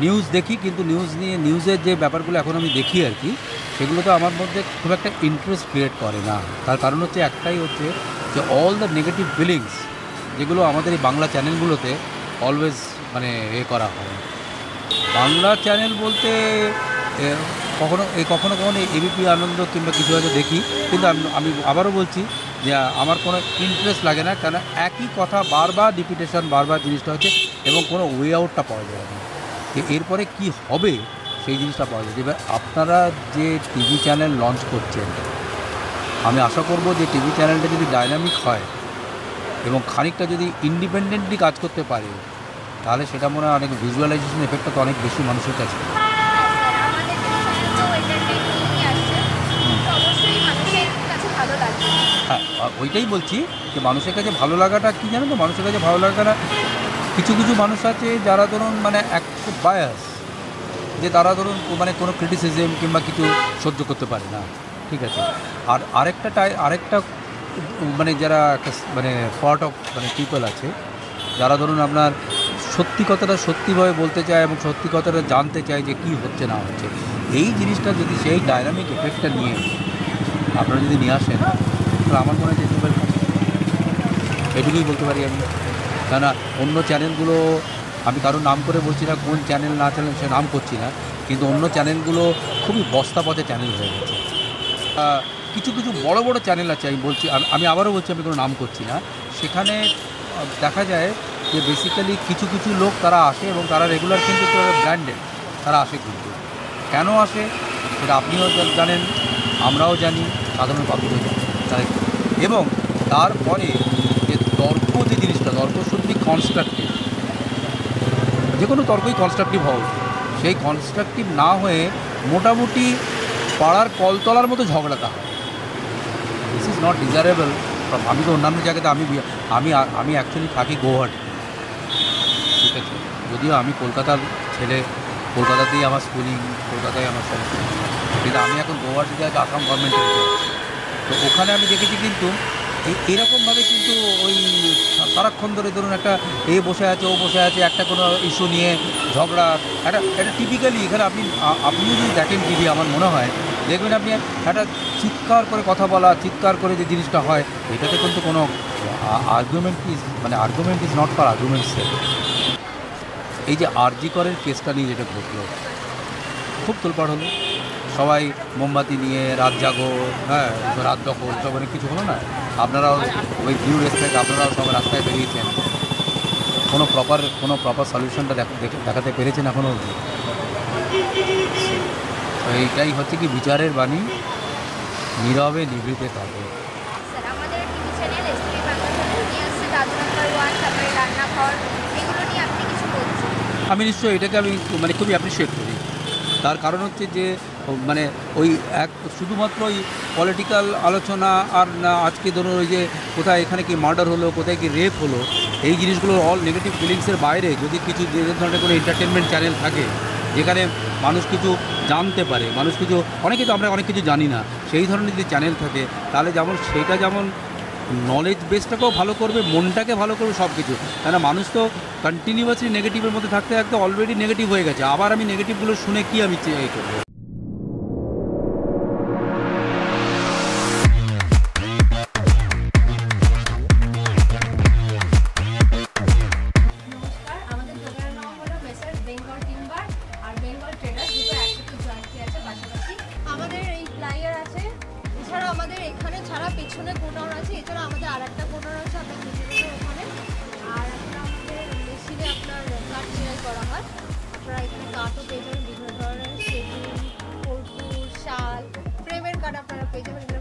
News দেখি, কিন্তু নিউজের যে ব্যাপারগুলো এখন আমি দেখি আর কি, সেগুলো তো আমার মধ্যে খুব একটা ইন্টারেস্ট ক্রিয়েট করে না। তার কারণ হচ্ছে একটাই, হচ্ছে যে অল দ্য নেগেটিভ ফিলিংস যেগুলো আমাদের এই বাংলা চ্যানেলগুলোতে অলওয়েজ মানে করা হয়। বাংলা চ্যানেল বলতে কখনো কখনো এবিপি আনন্দ কিংবা কিছু হয়তো দেখি, কিন্তু আমি আবারও বলছি যে আমার কোনো ইন্টারেস্ট লাগে না, কেন একই কথা বারবার রিপিটেশন, বারবার জিনিসটা হচ্ছে, এবং কোনো ওয়ে আউটটা পাওয়া যায় না যে এরপরে কি হবে, সেই জিনিসটা পাওয়া যায়। এবার আপনারা যে টিভি চ্যানেল লঞ্চ করছেন, আমি আশা করব যে টিভি চ্যানেলটা যদি ডাইনামিক হয় এবং খানিকটা যদি ইন্ডিপেন্ডেন্টলি কাজ করতে পারে, তাহলে সেটা মনে হয় অনেক ভিজুয়ালাইজেশন এফেক্টটা তো অনেক বেশি মানুষের কাছে। হ্যাঁ, ওইটাই বলছি যে মানুষের কাছে ভালো লাগাটা কী জানো তো, মানুষের কাছে ভালো লাগাটা কিছু কিছু মানুষ আছে যারা ধরুন মানে একটু বায়াস, যে তারা ধরুন মানে কোনো ক্রিটিসিজম কিংবা কিছু সহ্য করতে পারে না, ঠিক আছে। আর আরেকটা মানে যারা মানে পার্ট অফ মানে পিপল আছে, যারা ধরুন আপনার সত্যি কথাটা সত্যিভাবে বলতে চায় এবং সত্যি কথাটা জানতে চায় যে কী হচ্ছে না হচ্ছে। এই জিনিসটা যদি সেই ডাইনামিক এফেক্টটা নিয়ে আপনারা যদি নিয়ে আসেন, তাহলে আমার মনে হয় যেতে পারি, এটুকুই বলতে পারি আমি। কেননা অন্য চ্যানেলগুলো, আমি কারোর নাম করে বলছি না, কোন চ্যানেল না চ্যানেল সে নাম করছি না, কিন্তু অন্য চ্যানেলগুলো খুবই বস্তা পথে চ্যানেল হয়ে গেছে। কিছু কিছু বড় বড় চ্যানেল আছে, আমি বলছি, আমি আবারও বলছি, আমি কোনো নাম করছি না, সেখানে দেখা যায় যে বেসিক্যালি কিছু কিছু লোক তারা আসে এবং তারা রেগুলার কিন্তু ব্র্যান্ডেড, তারা আসে, কিন্তু কেন আসে সেটা আপনিও জানেন, আমরাও জানি, সাধারণ পাবলিকও জানি তাই। এবং তারপরে যে তর্ক, যে জিনিসটা, তর্ক সত্যি কনস্ট্রাকটিভ, যে কোনো তর্কই কনস্ট্রাকটিভ হওয়া উচিত, সেই কনস্ট্রাকটিভ না হয়ে মোটামুটি পাড়ার কলতলার মতো ঝগড়াটা হয়। This is not desirable. আমি তো অন্যান্য জায়গাতে আমি অ্যাকচুয়ালি থাকি গৌহাটি, ঠিক আছে, যদিও আমি কলকাতার ছেলে, কলকাতাতেই আমার স্কুলিং, কলকাতায় আমার সব, কিন্তু আমি এখন গৌহাটিতে আছি, আসাম গভর্নমেন্টের। তো ওখানে আমি দেখেছি কিন্তু এরকমভাবে কিন্তু ওই সারাক্ষণ ধরে ধরুন একটা বসে আছে, ও বসে আছে, একটা কোনো ইস্যু নিয়ে ঝগড়া, একটা টিপিক্যালি এখানে আপনি যদি দেখেন টিভি, আমার মনে হয় দেখবেন আপনি একটা চিৎকার করে কথা বলা, চিৎকার করে যে জিনিসটা হয়, এটাতে কিন্তু কোনো argument is not for argument's sake. এই যে আরজি করের কেসটা নিয়ে যেটা ঘটলো, খুব তোলপাড় হলো, সবাই মোমবাতি নিয়ে রাত জাগো, হ্যাঁ, রাত দখল, সব অনেক কিছু হলো না। আপনারাও ওই ডিউ রেসপেক্ট, আপনারাও সব রাস্তায় বেরিয়েছেন, কোনো প্রপার সলিউশনটা দেখাতে পেরেছেন এখনও অবধি? তো এইটাই হচ্ছে কি বিচারের বাণী, নীরবে নিভৃতে থাকে। আমি নিশ্চয়ই এটাকে আমি মানে খুবই অ্যাপ্রিসিয়েট করি। তার কারণ হচ্ছে যে মানে ওই শুধুমাত্র ওই পলিটিক্যাল আলোচনা আর না, আজকে ধরুন ওই যে কোথায় এখানে কি মার্ডার হলো, কোথায় কি রেপ হলো, এই জিনিসগুলো অল নেগেটিভ ফিলিংসের বাইরে যদি কিছু যে ধরনের কোনো এন্টারটেনমেন্ট চ্যানেল থাকে, যেখানে মানুষ কিছু জানতে পারে, মানুষ কিছু, অনেকে তো আমরা অনেক কিছু জানি না, সেই ধরনের যদি চ্যানেল থাকে, তাহলে সেটা যেমন নলেজ বেসটাকেও ভালো করবে, মনটাকে ভালো করবে, সব কিছু। কেন মানুষ তো কন্টিনিউয়াসলি নেগেটিভের মধ্যে থাকতে থাকতে অলরেডি নেগেটিভ হয়ে গেছে, আবার আমি নেগেটিভগুলো শুনে কি আমি করবো? আমাদের এখানে ছাড়া পেছনে গোডাউন আছে, এছাড়া আমাদের আরেকটা গোডাউন আছে আপনার ওখানে, আর একটা আমাদের মেশিনে আপনার কাঠ সেলাই করা হয়। আপনারা এখানে কাঠও পেয়ে যাবেন, বিভিন্ন ধরনের সেগুন, কর্পূর, শাল, ফ্রেমের কাঠ আপনারা পেয়ে যাবেন।